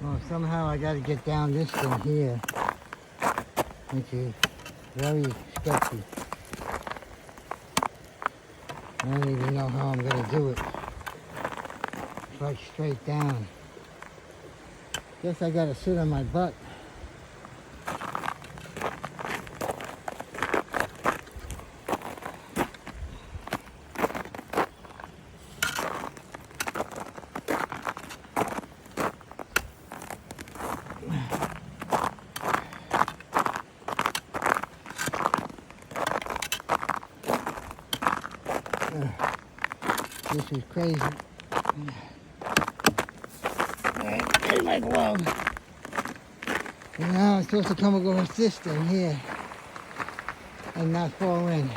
Well, somehow I got to get down this thing here, which is very sketchy. I don't even know how I'm going to do it. It's like straight down. Guess I got to sit on my butt. This is crazy. Alright, there's my glove. And now I'm supposed to come across this thing here and not fall in.